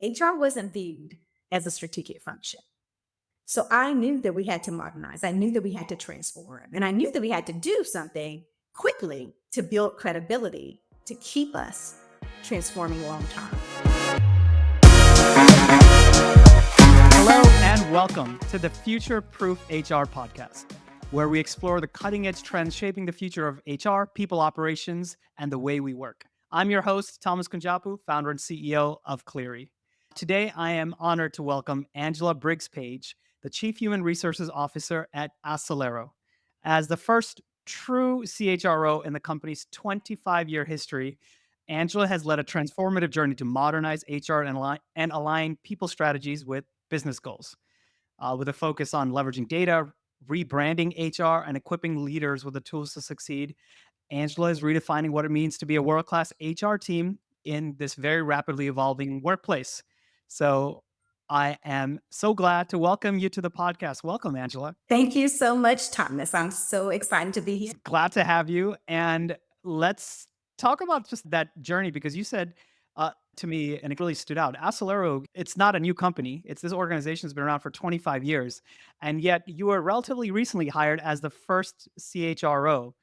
HR wasn't viewed as a strategic function. So I knew that we had to modernize. I knew that we had to transform. And I knew that we had to do something quickly to build credibility to keep us transforming long term. Hello and welcome to the Future Proof HR podcast, where we explore the cutting edge trends shaping the future of HR, people operations, and the way we work. I'm your host, Thomas Kunjapu, founder and CEO of Cleary. Today, I am honored to welcome Angela Briggs-Paige, the Chief Human Resources Officer at Acelero. As the first true CHRO in the company's 25-year history, Angela has led a transformative journey to modernize HR and align people strategies with business goals, with a focus on leveraging data, rebranding HR, and equipping leaders with the tools to succeed. Angela is redefining what it means to be a world-class HR team in this very rapidly evolving workplace. So I am so glad to welcome you to the podcast. Welcome, Angela. Thank you so much, Thomas. I'm so excited to be here. Glad to have you. And let's talk about just that journey, because you said to me, and it really stood out, Acelero, it's not a new company. It's this organization has been around for 25 years. And yet you were relatively recently hired as the first CHRO.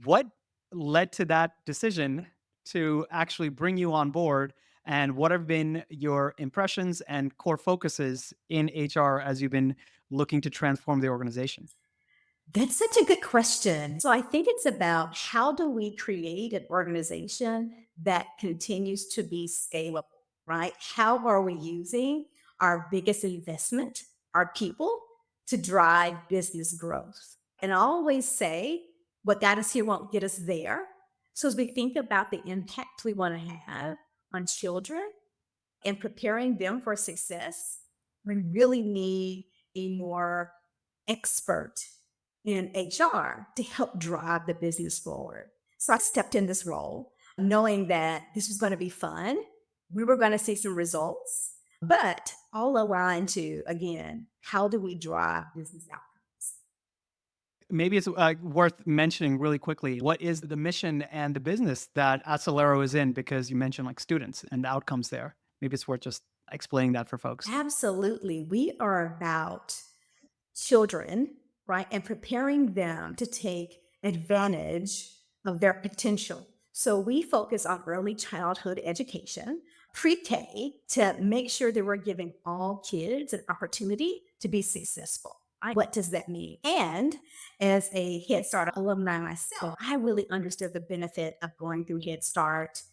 What led to that decision to actually bring you on board? And what have been your impressions and core focuses in HR as you've been looking to transform the organization? That's such a good question. So I think it's about how do we create an organization that continues to be scalable, right? How are we using our biggest investment, our people, to drive business growth? And I always say what got us here won't get us there. So as we think about the impact we want to have on children and preparing them for success, we really need a more expert in HR to help drive the business forward. So I stepped in this role knowing that this was going to be fun. We were going to see some results, but all aligned to, again, how do we drive business outcomes? Maybe it's worth mentioning really quickly, what is the mission and the business that Acelero is in? Because you mentioned like students and the outcomes there. Maybe it's worth just explaining that for folks. Absolutely. We are about children, right? And preparing them to take advantage of their potential. So we focus on early childhood education, pre-K, to make sure that we're giving all kids an opportunity to be successful. Right? What does that mean? And as a Head Start alumni myself, I really understood the benefit of going through Head Start.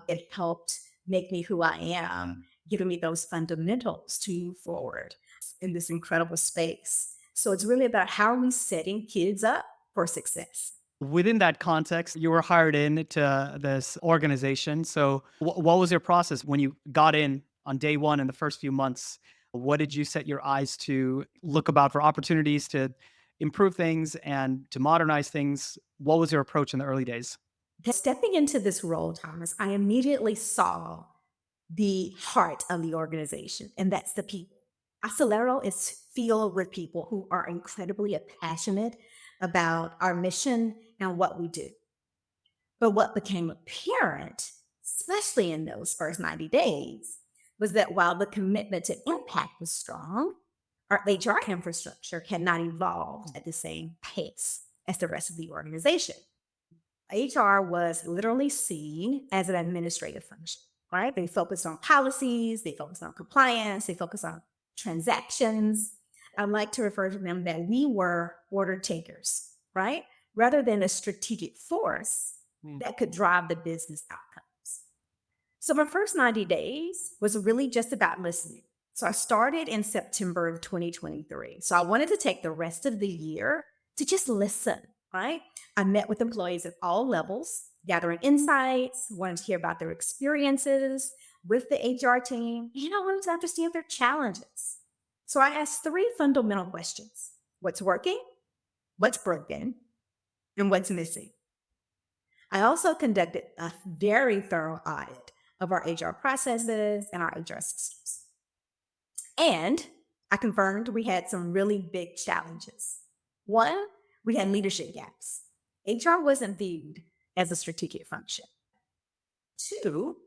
It helped make me who I am, giving me those fundamentals to move forward in this incredible space. So it's really about how are we setting kids up for success. Within that context, you were hired into this organization. So, what was your process when you got in on day one in the first few months? What did you set your eyes to look about for opportunities to improve things and to modernize things? What was your approach in the early days? Stepping into this role, Thomas, I immediately saw the heart of the organization, and that's the people. Acelero is filled with people who are incredibly passionate about our mission and what we do. But what became apparent, especially in those first 90 days, was that while the commitment to impact was strong, our HR infrastructure had not evolved at the same pace as the rest of the organization. HR was literally seen as an administrative function, right? They focused on policies, they focused on compliance, they focused on transactions. I like to refer to them that we were order takers, right? Rather than a strategic force that could drive the business outcomes. So my first 90 days was really just about listening. So I started in September of 2023. So I wanted to take the rest of the year to just listen, right? I met with employees at all levels, gathering insights, wanted to hear about their experiences with the HR team. I wanted to understand their challenges. So I asked three fundamental questions: what's working, what's broken, and what's missing. I also conducted a very thorough audit of our HR processes and our HR systems. And I confirmed we had some really big challenges. One, we had leadership gaps. HR wasn't viewed as a strategic function. Two,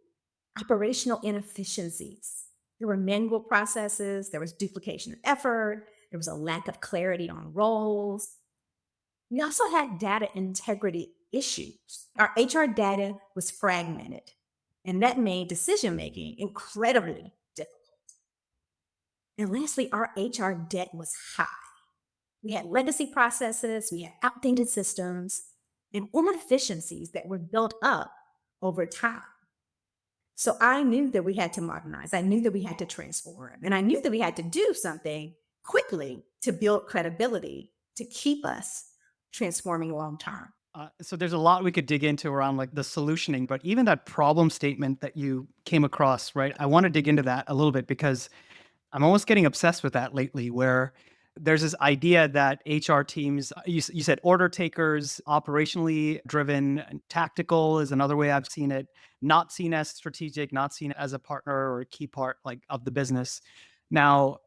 operational inefficiencies. There were manual processes, there was duplication of effort, there was a lack of clarity on roles. We also had data integrity issues. Our HR data was fragmented, and that made decision making incredibly difficult. And lastly, our HR debt was high. We had legacy processes, we had outdated systems, and inefficiencies that were built up over time. So I knew that we had to modernize. I knew that we had to transform. And I knew that we had to do something quickly to build credibility to keep us transforming long term. So there's a lot we could dig into around like the solutioning, but even that problem statement that you came across, right? I want to dig into that a little bit because I'm almost getting obsessed with that lately, where there's this idea that HR teams, you said order takers, operationally driven, and tactical is another way I've seen it, not seen as strategic, not seen as a partner or a key part like of the business. Now,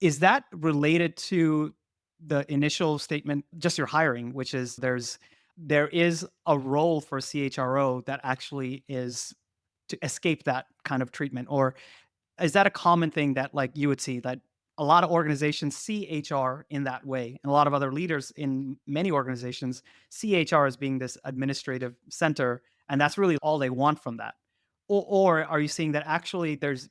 is that related to the initial statement, just your hiring, which is there is a role for CHRO that actually is to escape that kind of treatment? Or is that a common thing that like you would see that a lot of organizations see HR in that way, and a lot of other leaders in many organizations see HR as being this administrative center, and that's really all they want from that? Or are you seeing that actually there's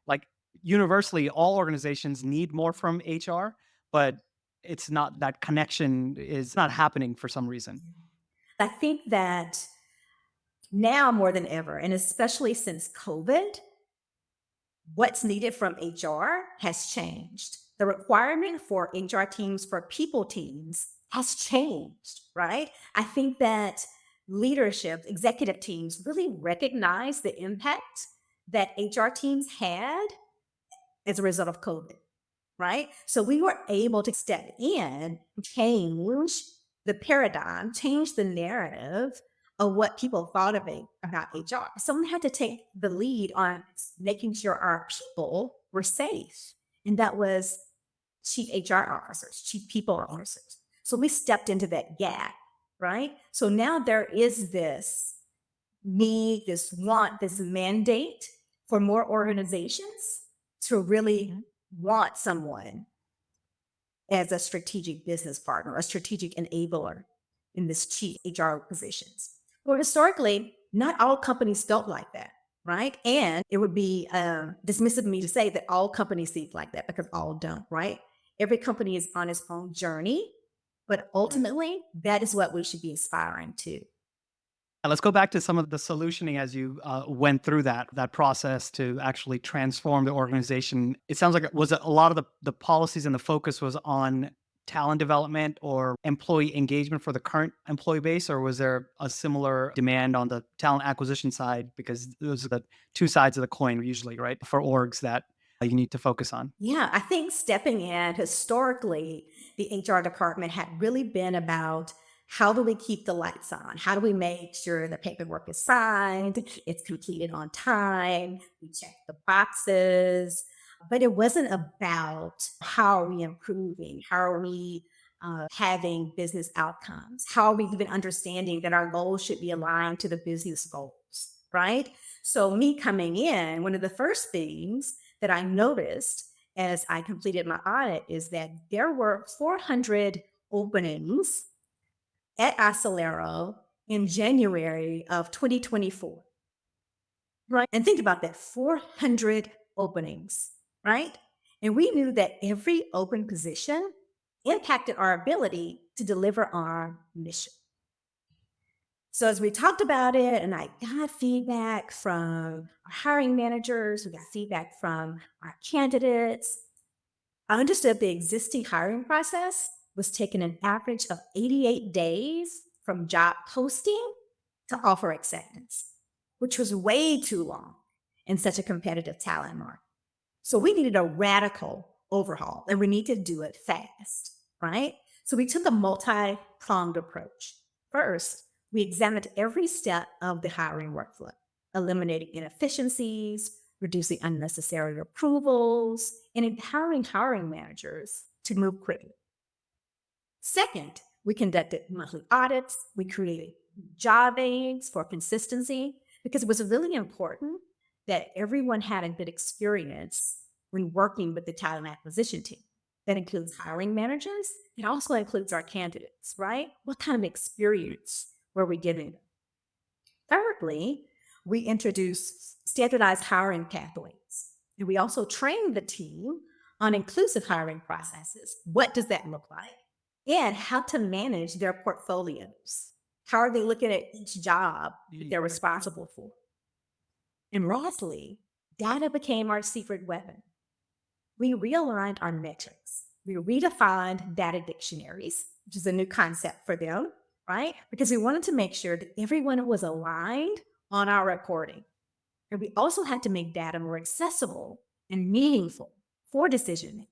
like universally all organizations need more from HR, but it's not that connection is not happening for some reason? I think that now more than ever, and especially since COVID, what's needed from HR has changed. The requirement for HR teams, for people teams, has changed, right? I think that leadership, executive teams really recognize the impact that HR teams had as a result of COVID, right? So we were able to step in, change the paradigm, change the narrative of what people thought of it about HR. Someone had to take the lead on making sure our people were safe. And that was chief HR officers, chief people officers. So we stepped into that gap, right? So now there is this need, this want, this mandate for more organizations to really want someone as a strategic business partner, a strategic enabler in this chief HR positions. Well, historically, not all companies felt like that, right? And it would be dismissive of me to say that all companies think like that because all don't, right? Every company is on its own journey, but ultimately, that is what we should be aspiring to. Let's go back to some of the solutioning as you went through that process to actually transform the organization. It sounds like was it a lot of the policies and the focus was on talent development or employee engagement for the current employee base, or was there a similar demand on the talent acquisition side? Because those are the two sides of the coin usually, right? For orgs that you need to focus on. Yeah, I think stepping in historically, the HR department had really been about how do we keep the lights on? How do we make sure the paperwork is signed, it's completed on time, we check the boxes. But it wasn't about how are we improving? How are we having business outcomes? How are we even understanding that our goals should be aligned to the business goals, right? So, me coming in, one of the first things that I noticed as I completed my audit is that there were 400 openings at Acelero in January of 2024, right? And think about that, 400 openings, right? And we knew that every open position impacted our ability to deliver our mission. So as we talked about it, and I got feedback from our hiring managers, we got feedback from our candidates, I understood the existing hiring process was taking an average of 88 days from job posting to offer acceptance, which was way too long in such a competitive talent market. So we needed a radical overhaul and we need to do it fast, right? So we took a multi pronged approach. First, we examined every step of the hiring workflow, eliminating inefficiencies, reducing unnecessary approvals, and empowering hiring managers to move quickly. Second, we conducted monthly audits. We created job aids for consistency because it was really important that everyone had a good experience when working with the talent acquisition team. That includes hiring managers. It also includes our candidates, right? What kind of experience were we giving them? Thirdly, we introduced standardized hiring pathways. And we also trained the team on inclusive hiring processes. What does that look like? And how to manage their portfolios. How are they looking at each job that they're responsible for? And lastly, data became our secret weapon. We realigned our metrics. We redefined data dictionaries, which is a new concept for them, right? Because we wanted to make sure that everyone was aligned on our reporting. And we also had to make data more accessible and meaningful for decision making.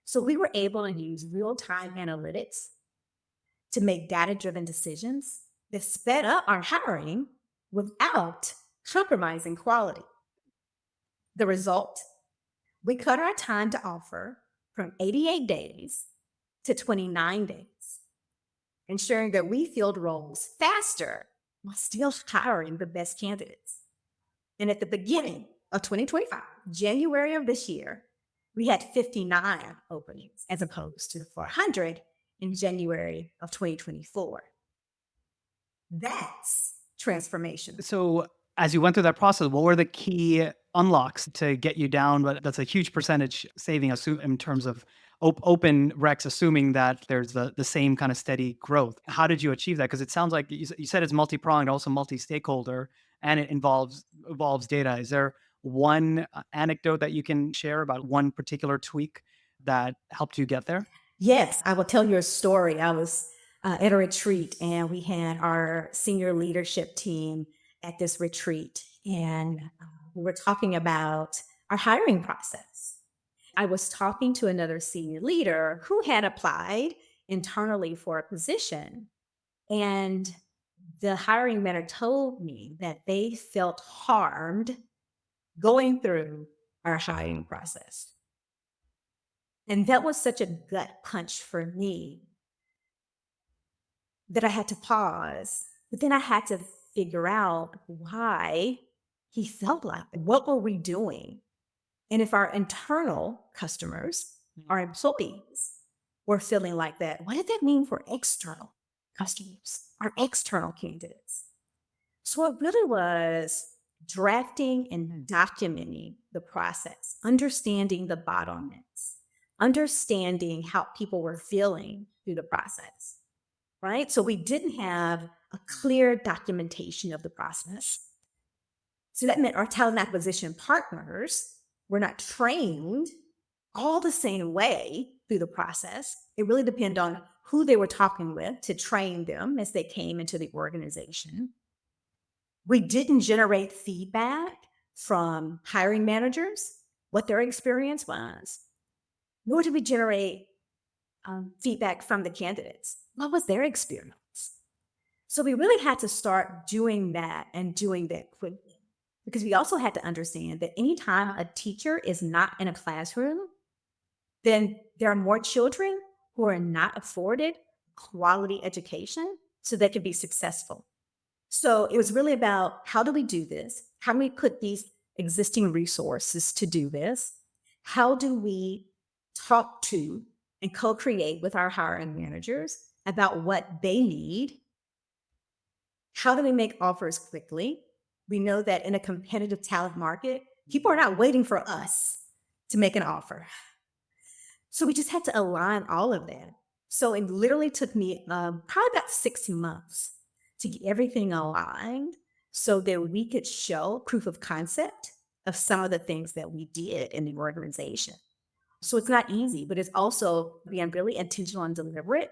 So we were able to use real time analytics to make data driven decisions that sped up our hiring without compromising quality. The result, we cut our time to offer from 88 days to 29 days, ensuring that we filled roles faster while still hiring the best candidates. And at the beginning of 2025, January of this year, we had 59 openings as opposed to 400 in January of 2024. That's transformation. So as you went through that process, what were the key unlocks to get you down? But that's a huge percentage saving in terms of open recs, assuming that there's the same kind of steady growth. How did you achieve that? Because it sounds like you said it's multi-pronged, also multi-stakeholder, and it involves data. Is there one anecdote that you can share about one particular tweak that helped you get there? Yes, I will tell you a story. I was at a retreat and we had our senior leadership team at this retreat, and we were talking about our hiring process. I was talking to another senior leader who had applied internally for a position, and the hiring manager told me that they felt harmed going through our hiring process. And that was such a gut punch for me that I had to pause. But then I had to figure out why he felt like that. What were we doing? And if our internal customers, our employees, were feeling like that, what did that mean for external customers, our external candidates? So it really was drafting and documenting the process, understanding the bottlenecks, understanding how people were feeling through the process, right? So we didn't have a clear documentation of the process. So that meant our talent acquisition partners were not trained all the same way through the process. It really depended on who they were talking with to train them as they came into the organization. We didn't generate feedback from hiring managers, what their experience was, nor did we generate feedback from the candidates. What was their experience? So we really had to start doing that and doing that quickly, because we also had to understand that anytime a teacher is not in a classroom, then there are more children who are not afforded quality education so they can be successful. So it was really about, how do we do this? How do we put these existing resources to do this? How do we talk to and co create with our hiring managers about what they need? How do we make offers quickly? We know that in a competitive talent market, people are not waiting for us to make an offer. So we just had to align all of that. So it literally took me probably about 6 months to get everything aligned so that we could show proof of concept of some of the things that we did in the organization. So it's not easy, but it's also being really intentional and deliberate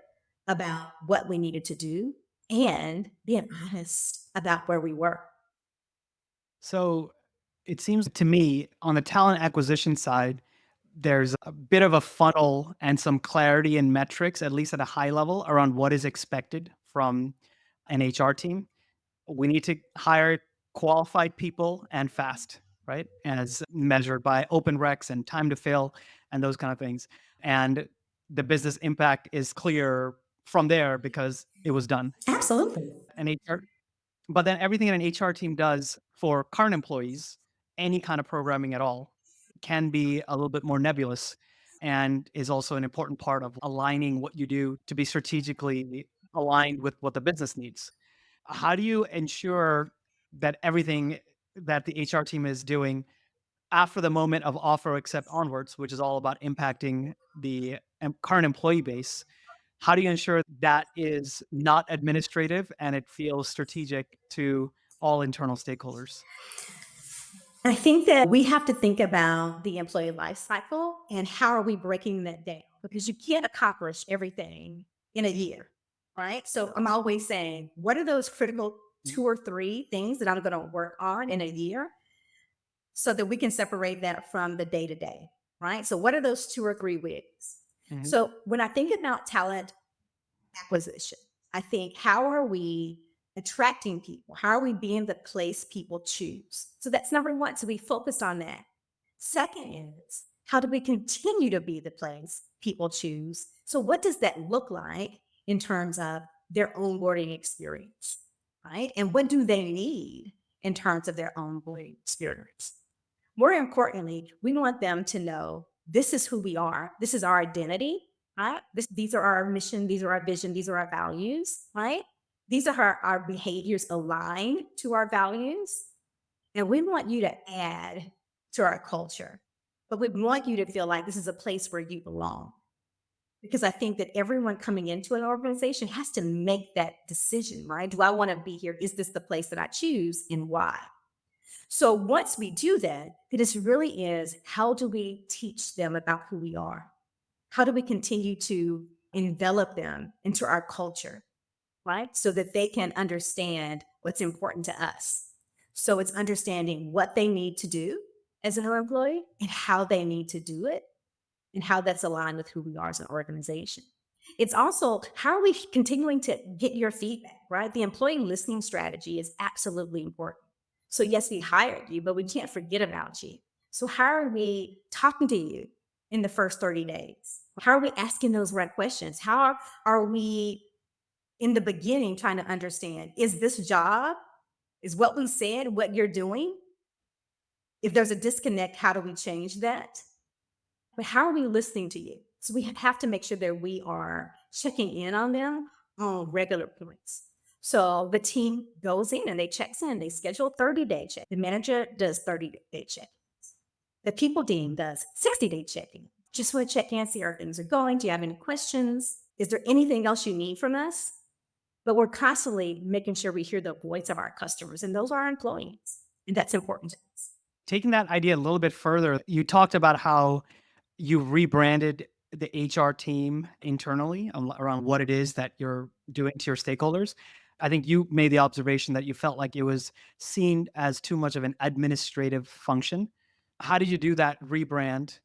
about what we needed to do and being honest about where we were. So it seems to me on the talent acquisition side, there's a bit of a funnel and some clarity in metrics, at least at a high level, around what is expected from an HR team. We need to hire qualified people and fast, right? As measured by open recs and time to fill and those kind of things. And the business impact is clear from there because it was done. Absolutely. And HR, but then everything that an HR team does for current employees any kind of programming at all can be a little bit more nebulous and is also an important part of aligning what you do to be strategically aligned with what the business needs. How do you ensure that everything that the HR team is doing after the moment of offer accept onwards, which is all about impacting the current employee base, how do you ensure that is not administrative and it feels strategic to all internal stakeholders? I think that we have to think about the employee life cycle and how are we breaking that down because you can't accomplish everything in a year, right? So I'm always saying, what are those critical Mhm. 2 or 3 things that I'm going to work on in a year so that we can separate that from the day to day, right? So what are those 2 or 3 weeks? Mhm. So when I think about talent acquisition. I think, how are we attracting people? How are we being the place people choose? So that's number one. So we focused on that. Second is, how do we continue to be the place people choose? So what does that look like in terms of their onboarding experience, right? And what do they need in terms of their onboarding experience? More importantly, we want them to know this is who we are. This is our identity, right? These are our mission. These are our vision. These are our values, right? These are our behaviors aligned to our values. And we want you to add to our culture, but we want you to feel like this is a place where you belong. Because I think that everyone coming into an organization has to make that decision, right? Do I want to be here? Is this the place that I choose and why? So once we do that, it really is, how do we teach them about who we are? How do we continue to envelop them into our culture, right? So that they can understand what's important to us. So it's understanding what they need to do as an employee and how they need to do it and how that's aligned with who we are as an organization. It's also, how are we continuing to get your feedback, right? The employee listening strategy is absolutely important. So, yes, we hired you, but we can't forget about you. So, how are we talking to you in the first 30 days? How are we asking those right questions? How are we in the beginning trying to understand, is this job, is what we said, what you're doing? If there's a disconnect, how do we change that? But how are we listening to you? So we have to make sure that we are checking in on them on regular points. So the team goes in and they checks in. They schedule 30-day check. The manager does 30-day check. The people team does 60-day checking. Just want to check in, see how things are going. Do you have any questions? Is there anything else you need from us? But we're constantly making sure we hear the voice of our customers, and those are our employees. And that's important to us. Taking that idea a little bit further, you talked about how you rebranded the HR team internally around what it is that you're doing to your stakeholders. I think you made the observation that you felt like it was seen as too much of an administrative function. How did you do that rebrand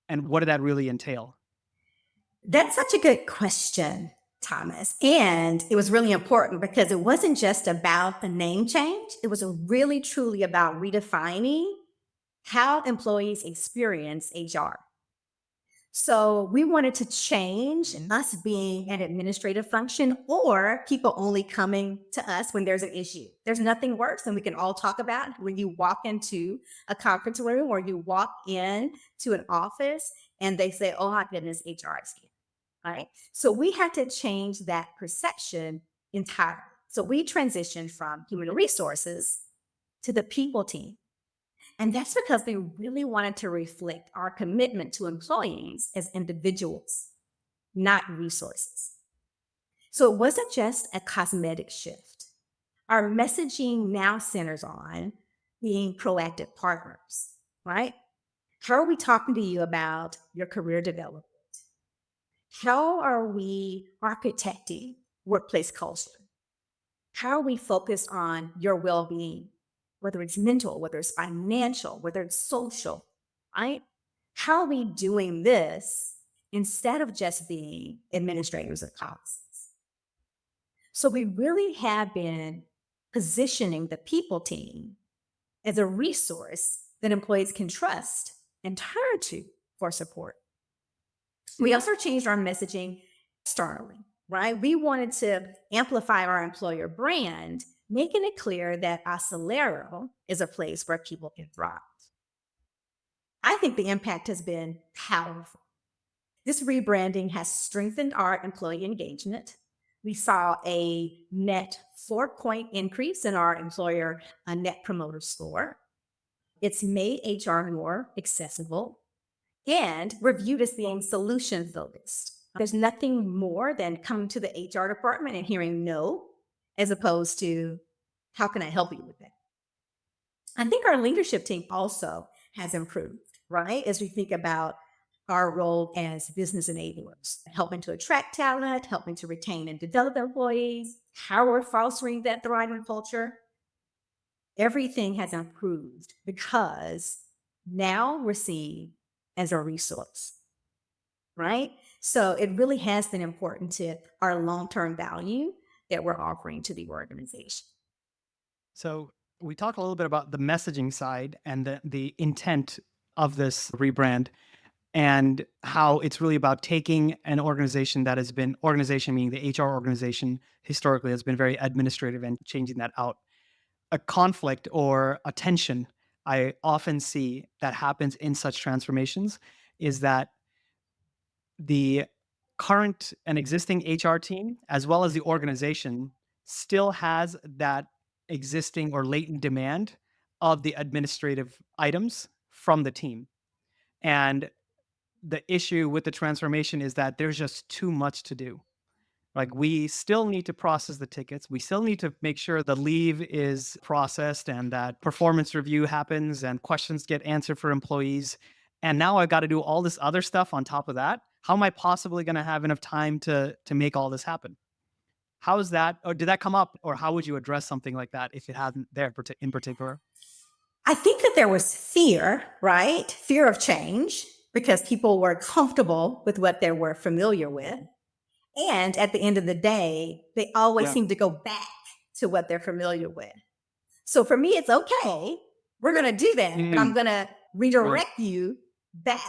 and what did that really entail? That's such a good question, Thomas. And it was really important because it wasn't just about the name change, it was really truly about redefining how employees experience HR. So we wanted to change us being an administrative function or people only coming to us when there's an issue. There's nothing worse than we can all talk about when you walk into a conference room or you walk in to an office and they say, oh my goodness, HR is here. Right. So we had to change that perception entirely. So we transitioned from human resources to the people team. And that's because we really wanted to reflect our commitment to employees as individuals, not resources. So it wasn't just a cosmetic shift. Our messaging now centers on being proactive partners, right? How are we talking to you about your career development? How are we architecting workplace culture? How are we focused on your well being, whether it's mental, whether it's financial, whether it's social, right? How are we doing this instead of just being administrators of policies? So we really have been positioning the people team as a resource that employees can trust and turn to for support. We also changed our messaging externally, right? We wanted to amplify our employer brand making it clear that Acelero is a place where people can thrive. I think the impact has been powerful. This rebranding has strengthened our employee engagement. We saw a net 4-point increase in our employer net promoter score. It's made HR more accessible, and we're viewed as being solution focused. There's nothing more than coming to the HR department and hearing no, as opposed to, how can I help you with that? I think our leadership team also has improved, right? As we think about our role as business enablers, helping to attract talent, helping to retain and develop employees, how we're fostering that thriving culture. Everything has improved because now we're seen as a resource, right? So it really has been important to our long term value that we're offering to the organization. So we talked a little bit about the messaging side and the intent of this rebrand and how it's really about taking an organization that has been organization meaning the HR organization historically has been very administrative and changing that out. A conflict or a tension I often see that happens in such transformations is that the current and existing HR team, as well as the organization, still has that existing or latent demand of the administrative items from the team. And the issue with the transformation is that there's just too much to do. Like, we still need to process the tickets. We still need to make sure the leave is processed and that performance review happens and questions get answered for employees. And now I've got to do all this other stuff on top of that. How am I possibly going to have enough time to make all this happen? How is that, or did that come up, or how would you address something like that if it hadn't there in particular? I think that there was fear, right? Fear of change because people were comfortable with what they were familiar with. And at the end of the day, they always Yeah. seem to go back to what they're familiar with. So for me, it's okay. We're going to do that, but I'm going to redirect you back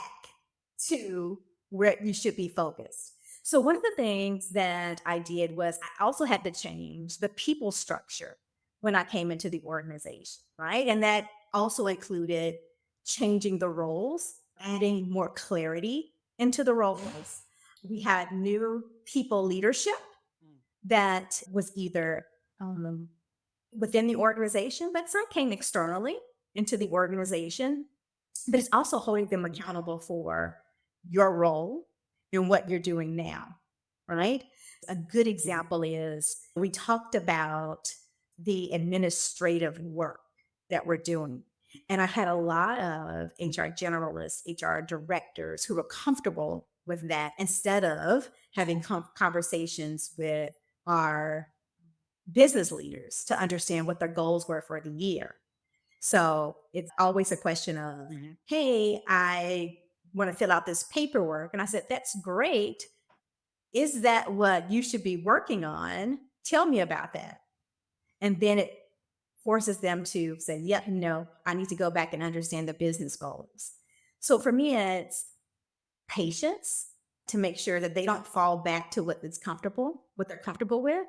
to where you should be focused. So one of the things that I did was I also had to change the people structure when I came into the organization, right? And that also included changing the roles, adding more clarity into the roles. We had new people leadership that was either um, within the organization, but some came externally into the organization. But it's also holding them accountable for your role and what you're doing now, right? A good example is we talked about the administrative work that we're doing. And I had a lot of HR generalists, HR directors who were comfortable with that instead of having conversations with our business leaders to understand what their goals were for the year. So it's always a question of, hey, I want to fill out this paperwork. And I said, that's great. Is that what you should be working on? Tell me about that. And then it forces them to say, yep, no, I need to go back and understand the business goals. So for me, it's patience to make sure that they don't fall back to what they're comfortable with,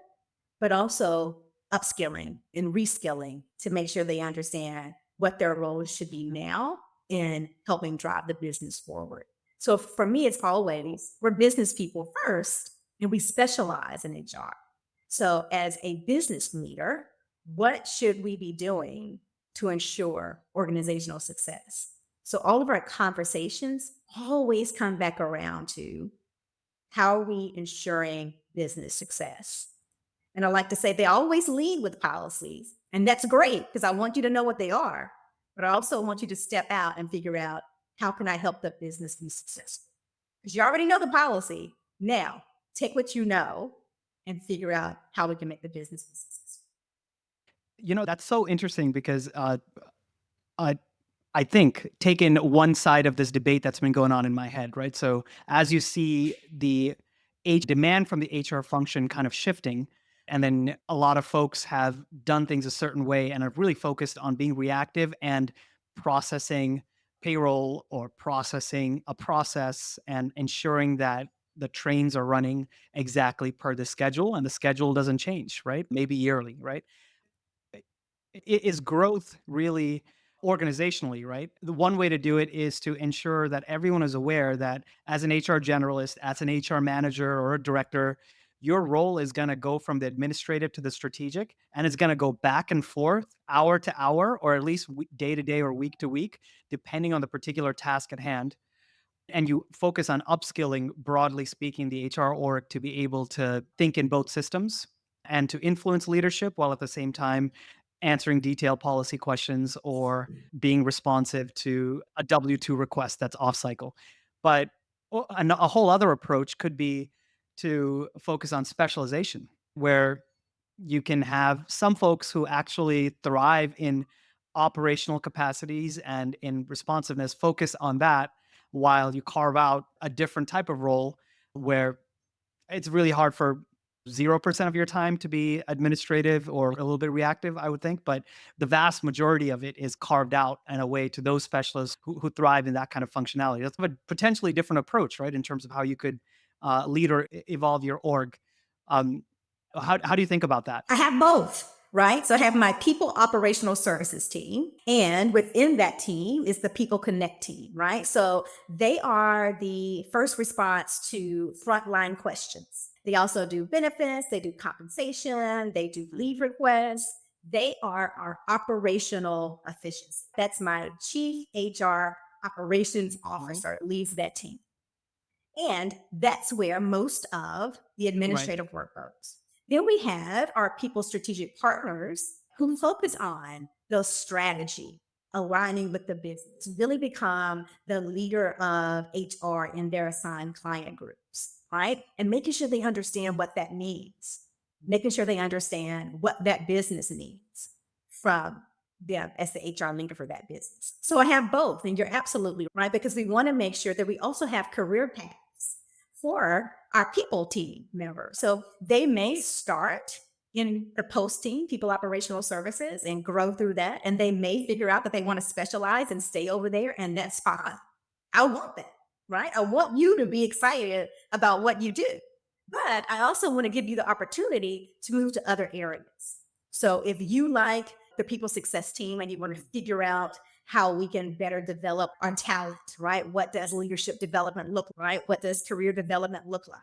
but also upskilling and reskilling to make sure they understand what their roles should be now in helping drive the business forward. So for me, it's always we're business people first and we specialize in HR. So as a business leader, what should we be doing to ensure organizational success? So all of our conversations always come back around to how are we ensuring business success? And I like to say they always lead with policies. And that's great because I want you to know what they are. But I also want you to step out and figure out how can I help the business be successful? Because you already know the policy. Now, take what you know and figure out how we can make the business be successful. That's so interesting because uh, I think, taken one side of this debate that's been going on in my head, right? So as you see the demand from the HR function kind of shifting, and then a lot of folks have done things a certain way and are really focused on being reactive and processing payroll or processing a process and ensuring that the trains are running exactly per the schedule and the schedule doesn't change, right? Maybe yearly, right? Is growth really organizationally, right? The one way to do it is to ensure that everyone is aware that as an HR generalist, as an HR manager or a director, your role is going to go from the administrative to the strategic, and it's going to go back and forth hour to hour, or at least day to day or week to week, depending on the particular task at hand. And you focus on upskilling, broadly speaking, the HR org to be able to think in both systems and to influence leadership while at the same time answering detailed policy questions or being responsive to a W-2 request that's off cycle. But a whole other approach could be to focus on specialization, where you can have some folks who actually thrive in operational capacities and in responsiveness focus on that, while you carve out a different type of role where it's really hard for 0% of your time to be administrative or a little bit reactive, I would think. But the vast majority of it is carved out in a way to those specialists who thrive in that kind of functionality. That's a potentially different approach, right? In terms of how you could lead or evolve your org. Um, how do you think about that? I have both, right? So I have my people operational services team, and within that team is the people connect team, right? So they are the first response to frontline questions. They also do benefits, they do compensation, they do leave requests. They are our operational efficiency. That's my chief HR operations officer leads that team. And that's where most of the Right. administrative work goes. Then we have our people strategic partners who focus on the strategy, aligning with the business, really become the leader of HR in their assigned client groups, right? And making sure they understand what that means, making sure they understand what that business needs from them as the HR leader for that business. So I have both, and you're absolutely right, because we want to make sure that we also have career paths for our people team members. So they may start in the post team, people operational services, and grow through that. And they may figure out that they want to specialize and stay over there, and that's fine. I want that, right? I want you to be excited about what you do. But I also want to give you the opportunity to move to other areas. So if you like the people success team and you want to figure out how we can better develop our talent, right? What does leadership development look like? What does career development look like?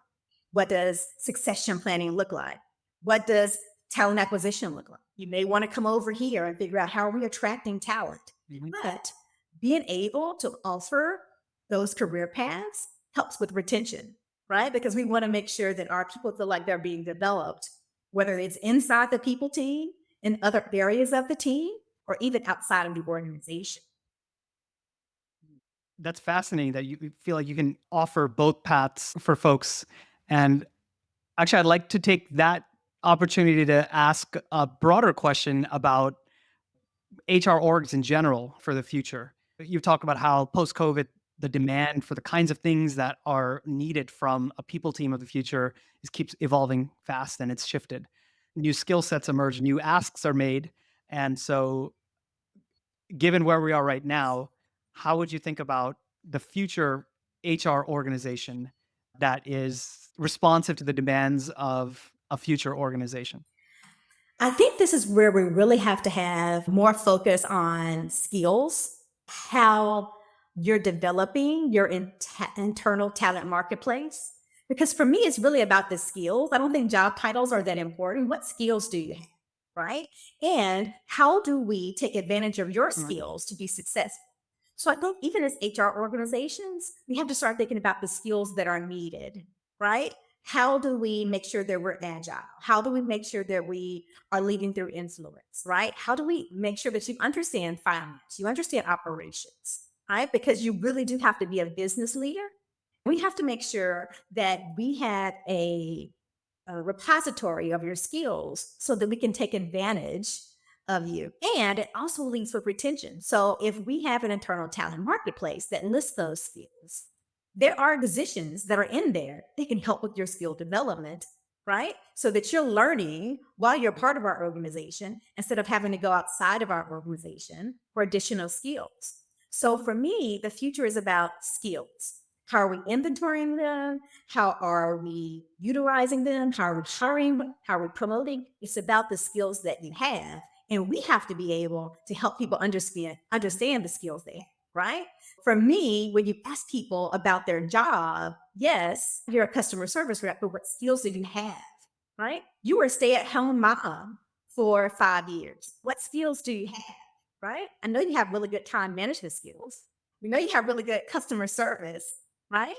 What does succession planning look like? What does talent acquisition look like? You may want to come over here and figure out how are we attracting talent. Mhm. But being able to offer those career paths helps with retention, right? Because we want to make sure that our people feel like they're being developed, whether it's inside the people team, in other areas of the team, or even outside of the organization. That's fascinating that you feel like you can offer both paths for folks. And actually, I'd like to take that opportunity to ask a broader question about HR orgs in general for the future. You've talked about how post COVID, the demand for the kinds of things that are needed from a people team of the future is keeps evolving fast and it's shifted. New skill sets emerge, new asks are made. And so, given where we are right now, how would you think about the future HR organization that is responsive to the demands of a future organization? I think this is where we really have to have more focus on skills, how you're developing your internal talent marketplace. Because for me, it's really about the skills. I don't think job titles are that important. What skills do you have? Right. And how do we take advantage of your Right. skills to be successful? So I think even as HR organizations, we have to start thinking about the skills that are needed, right? How do we make sure that we're agile? How do we make sure that we are leading through influence, right? How do we make sure that you understand finance, you understand operations, right? Because you really do have to be a business leader. We have to make sure that we had a repository of your skills so that we can take advantage of you. And it also leads with retention. So if we have an internal talent marketplace that lists those skills, there are positions that are in there that can help with your skill development, right? So that you're learning while you're part of our organization instead of having to go outside of our organization for additional skills. So for me, the future is about skills. How are we inventorying them? How are we utilizing them? How are we hiring? How are we promoting? It's about the skills that you have And we have to be able to help people understand the skills they have, right? For me, when you ask people about their job, yes, you're a customer service rep, but what skills do you have? Right? You were a stay-at-home mom for 5 years. What skills do you have? Right? I know you have really good time management skills. We know you have really good customer service, right?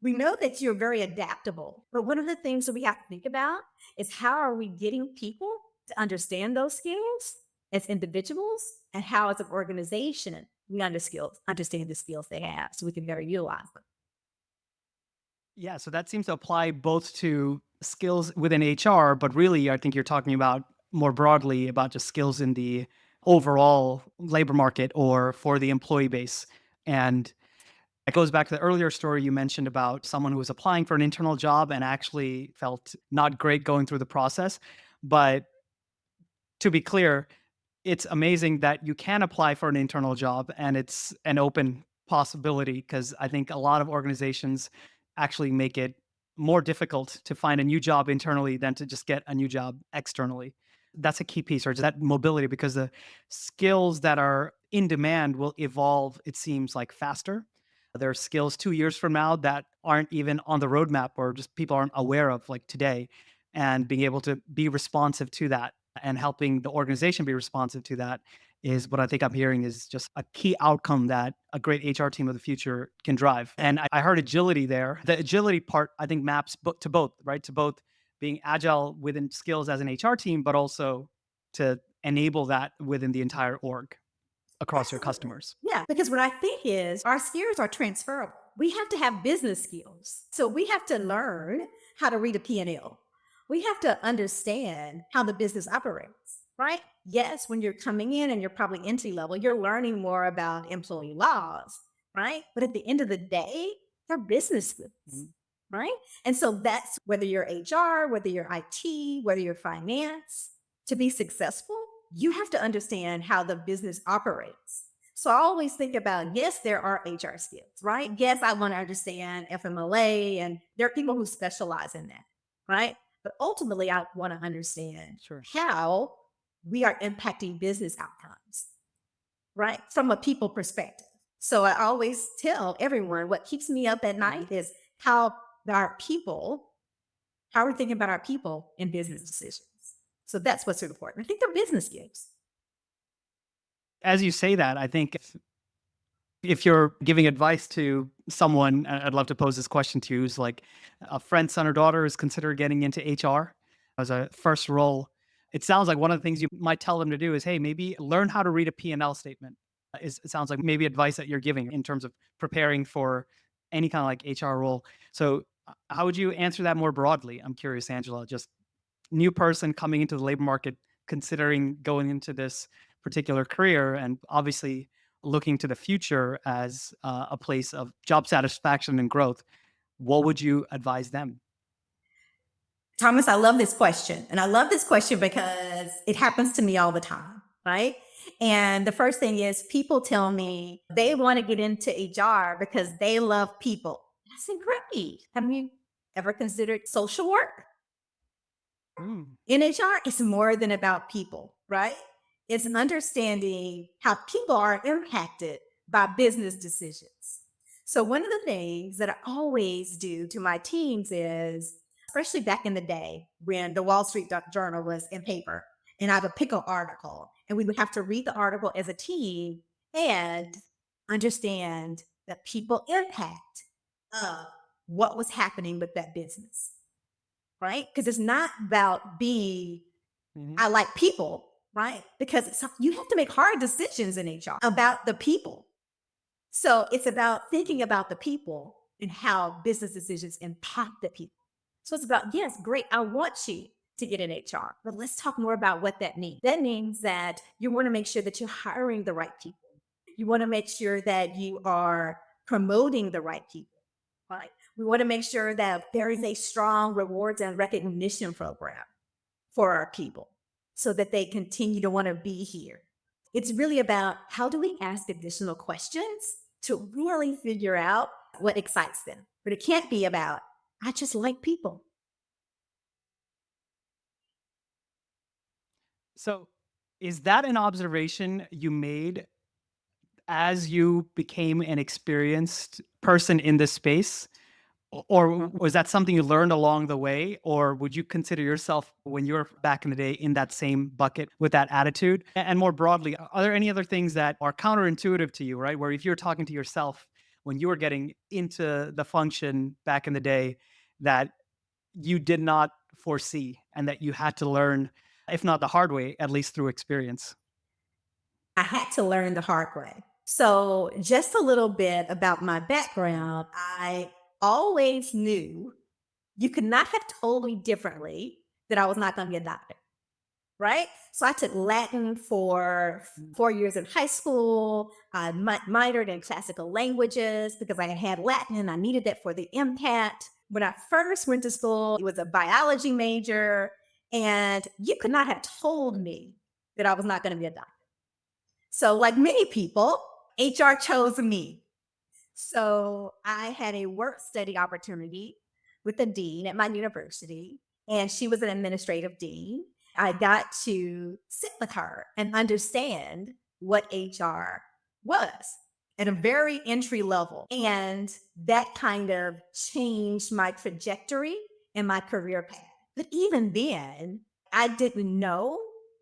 We know that you're very adaptable, but one of the things that we have to think about is how are we getting people to understand those skills as individuals, and how as an organization we understand the skills they have so we can better utilize them. Yeah, so that seems to apply both to skills within HR, but really, I think you're talking about more broadly about just skills in the overall labor market or for the employee base. And it goes back to the earlier story you mentioned about someone who was applying for an internal job and actually felt not great going through the process. But to be clear, it's amazing that you can apply for an internal job and it's an open possibility because I think a lot of organizations actually make it more difficult to find a new job internally than to just get a new job externally. That's a key piece, or just that mobility, because the skills that are in demand will evolve, it seems like, faster. There are skills 2 years from now that aren't even on the roadmap or just people aren't aware of, like today. And being able to be responsive to that and helping the organization be responsive to that is what I think I'm hearing is just a key outcome that a great HR team of the future can drive. And I heard agility there. The agility part, I think, maps to both, right? To both being agile within skills as an HR team, but also to enable that within the entire org across your Absolutely. customers. Yeah, because what I think is our skills are transferable. We have to have business skills. So we have to learn how to read a P&L. We have to understand how the business operates, right? Yes, when you're coming in and you're probably entry level, you're learning more about employee laws, right? But at the end of the day, they're business skills, Mhm. right? And so that's whether you're HR, whether you're IT, whether you're finance, to be successful, you have to understand how the business operates. So I always think about, yes, there are HR skills, right? Yes, I want to understand FMLA, and there are people who specialize in that, right? But ultimately, I want to understand Sure. how we are impacting business outcomes, right? From a people perspective. So I always tell everyone what keeps me up at Mhm. night is how our people, how we're thinking about our people in business decisions. So that's what's important. I think they're business skills. As you say that, I think if you're giving advice to someone, I'd love to pose this question to you, is like a friend, son, or daughter is considering getting into HR as a first role. It sounds like one of the things you might tell them to do is, hey, maybe learn how to read a P&L statement. It sounds like maybe advice that you're giving in terms of preparing for any kind of like HR role. So, how would you answer that more broadly? I'm curious, Angela. Just new person coming into the labor market, considering going into this particular career, and obviously looking to the future as a place of job satisfaction and growth, what would you advise them? Thomas, I love this question. And I love this question because it happens to me all the time, right? And the first thing is people tell me they want to get into HR because they love people. I said, great. Have you ever considered social work? Mm, In HR, it's more than about people, right? It's an understanding how people are impacted by business decisions. So, one of the things that I always do to my teams is, especially back in the day when the Wall Street Journal was in paper, and I would pick an article, and we would have to read the article as a team and understand the people impact of what was happening with that business, right? Because it's not about being, mhm. I like people, right? Because you have to make hard decisions in HR about the people. So it's about thinking about the people and how business decisions impact the people. So it's about, yes, great, I want you to get in HR, but let's talk more about what that means. That means that you want to make sure that you're hiring the right people. You want to make sure that you are promoting the right people, right? We want to make sure that there is a strong rewards and recognition program for our people so that they continue to want to be here. It's really about how do we ask additional questions to really figure out what excites them. But it can't be about, I just like people. So, Is that an observation you made as you became an experienced person in this space? Or was that something you learned along the way? Or would you consider yourself, when you were back in the day, in that same bucket with that attitude? And more broadly, are there any other things that are counterintuitive to you, right? Where if you're talking to yourself when you were getting into the function back in the day, that you did not foresee and that you had to learn, if not the hard way, at least through experience? I had to learn the hard way. So, just a little bit about my background. I always knew you could not have told me differently that I was not going to be a doctor, right? So, I took Latin for 4 years in high school. I minored in classical languages because I had Latin and I needed that for the MCAT. When I first went to school, it was a biology major, and you could not have told me that I was not going to be a doctor. So, like many people, HR chose me. So, I had a work study opportunity with the dean at my university, and she was an administrative dean. I got to sit with her and understand what HR was at a very entry level. And that kind of changed my trajectory and my career path. But even then, I didn't know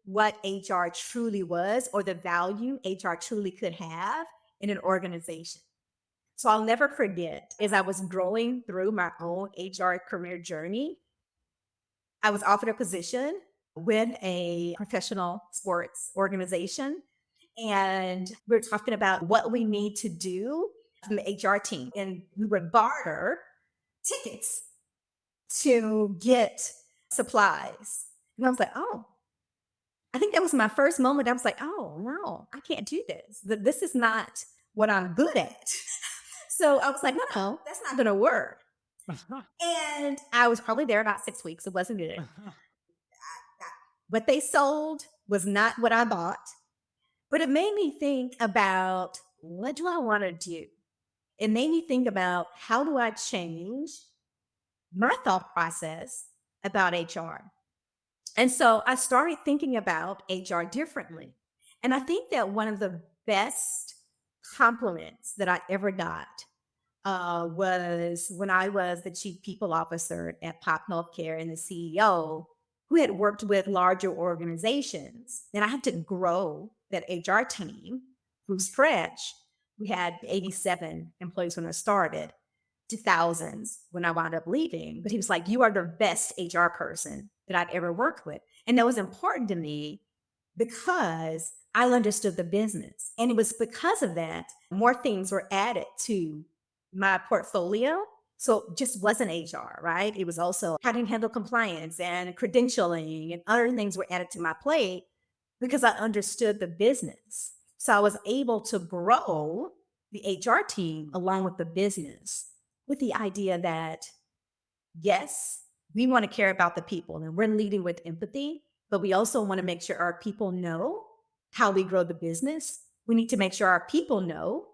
what HR truly was or the value HR truly could have in an organization. So I'll never forget, as I was growing through my own HR career journey, I was offered a position with a professional sports organization. And we are talking about what we need to do from the HR team. And we would barter tickets to get supplies. And I was like, oh, I think that was my first moment. I was like, oh, no, I can't do this. This is not what I'm good at. So I was like, no, no, that's not going to work. And I was probably there about 6 weeks. It wasn't good. What they sold was not what I bought, but it made me think about, what do I want to do? It made me think about, how do I change my thought process about HR? And so I started thinking about HR differently. And I think that one of the best compliments that I ever got was when I was the chief people officer at Pop Healthcare and the CEO, who had worked with larger organizations. And I had to grow that HR team from scratch. We had 87 employees when I started, to thousands when I wound up leaving. But he was like, "You are the best HR person that I've ever worked with." And that was important to me because I understood the business. And it was because of that, more things were added to my portfolio. So it just wasn't HR, right? It was also how to handle compliance and credentialing, and other things were added to my plate because I understood the business. So I was able to grow the HR team along with the business, with the idea that, yes, we want to care about the people and we're leading with empathy, but we also want to make sure our people know how we grow the business. We need to make sure our people know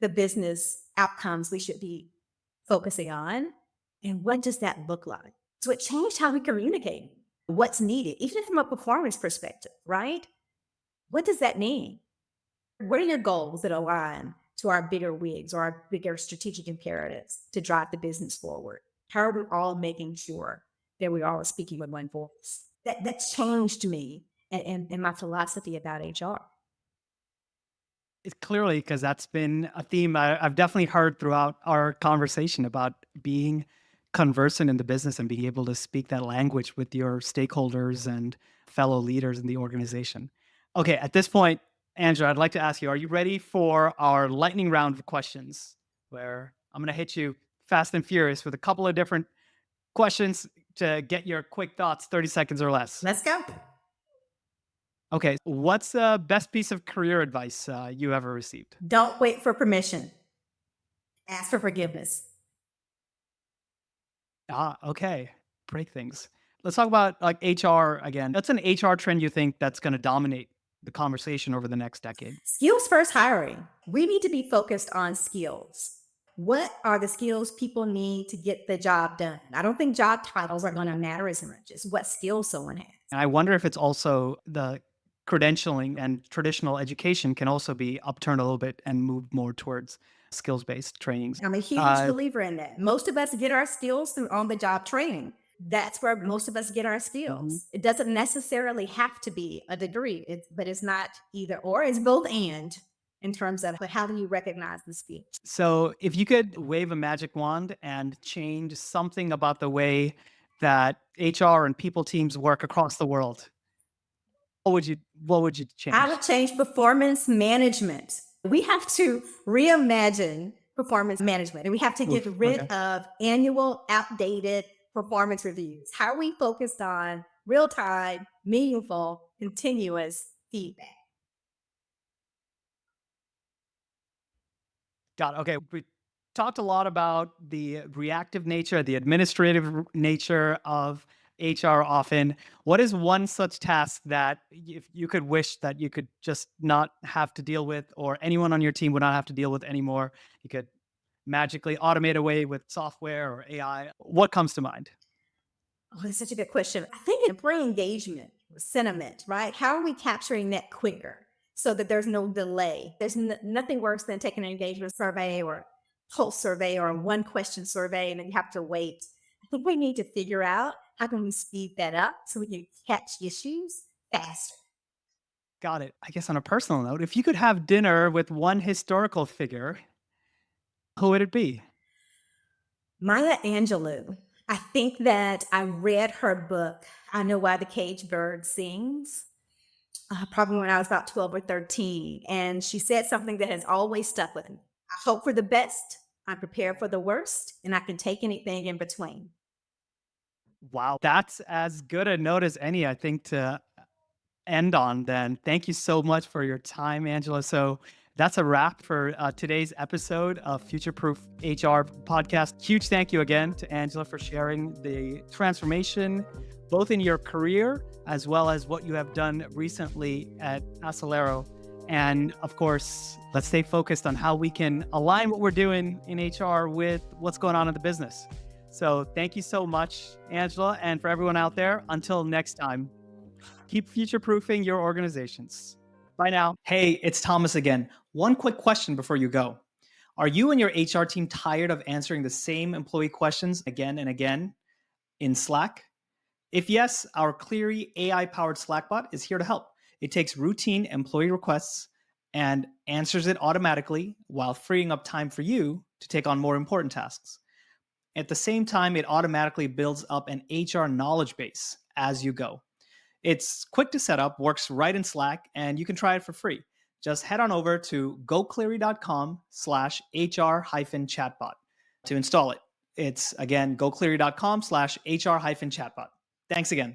the business outcomes we should be focusing on. And what does that look like? So it changed how we communicate what's needed, even from a performance perspective, right? What does that mean? What are your goals that align to our bigger wigs or our bigger strategic imperatives to drive the business forward? How are we all making sure that we all are speaking with one voice? That's changed me and my philosophy about HR. It's clearly, because that's been a theme I've definitely heard throughout our conversation about being conversant in the business and being able to speak that language with your stakeholders and fellow leaders in the organization. Okay, at this point, Andrew, I'd like to ask you, are you ready for our lightning round of questions where I'm going to hit you fast and furious with a couple of different questions to get your quick thoughts, 30 seconds or less? Let's go. Okay, what's the best piece of career advice you ever received? Don't wait for permission. Ask for forgiveness. Ah, okay. Break things. Let's talk about like HR again. That's an HR trend you think that's going to dominate the conversation over the next decade? Skills first hiring. We need to be focused on skills. What are the skills people need to get the job done? I don't think job titles are going to matter as much as what skills someone has. And I wonder if it's also the credentialing and traditional education can also be upturned a little bit and moved more towards skills-based trainings. I'm a huge believer in that. Most of us get our skills through on the job training. That's where most of us get our Mhm. skills. It doesn't necessarily have to be a degree, but it's not either or, it's both and in terms of how do you recognize the skill. So, if you could wave a magic wand and change something about the way that HR and people teams work across the world, what would you I change? would change performance management. We have to reimagine performance management and we have to get Oof, rid okay. of annual outdated performance reviews. How are we focused on real time, meaningful, continuous feedback? Got it. Okay. We talked a lot about the reactive nature, the administrative nature of HR often. What is one such task that if you could wish that you could just not have to deal with, or anyone on your team would not have to deal with anymore? You could magically automate away with software or AI. What comes to mind? Oh, that's such a good question. I think employee engagement, sentiment, right? How are we capturing that quicker so that there's no delay? There's nothing worse than taking an engagement survey or pulse survey or a one question survey and then you have to wait. I think we need to figure out how can we speed that up so we can catch issues faster. Got it. I guess on a personal note, if you could have dinner with one historical figure, who would it be? Maya Angelou. I think that I read her book, I Know Why the Caged Bird Sings, probably when I was about 12 or 13. And she said something that has always stuck with me. I hope for the best, I'm prepared for the worst, and I can take anything in between. Wow, that's as good a note as any, I think, to end on then. Thank you so much for your time, Angela. So that's a wrap for today's episode of Future Proof HR podcast. Huge thank you again to Angela for sharing the transformation, both in your career as well as what you have done recently at Acelero. And of course, let's stay focused on how we can align what we're doing in HR with what's going on in the business. So thank you so much, Angela. And for everyone out there, until next time, keep future proofing your organizations. Bye now. Hey, it's Thomas again. One quick question before you go. Are you and your HR team tired of answering the same employee questions again and again in Slack? If yes, our Cleary AI powered Slack bot is here to help. It takes routine employee requests and answers it automatically while freeing up time for you to take on more important tasks. At the same time, it automatically builds up an HR knowledge base as you go. It's quick to set up, works right in Slack, and you can try it for free. Just head on over to gocleary.com/HR-chatbot to install it. It's again, gocleary.com/HR-chatbot. Thanks again.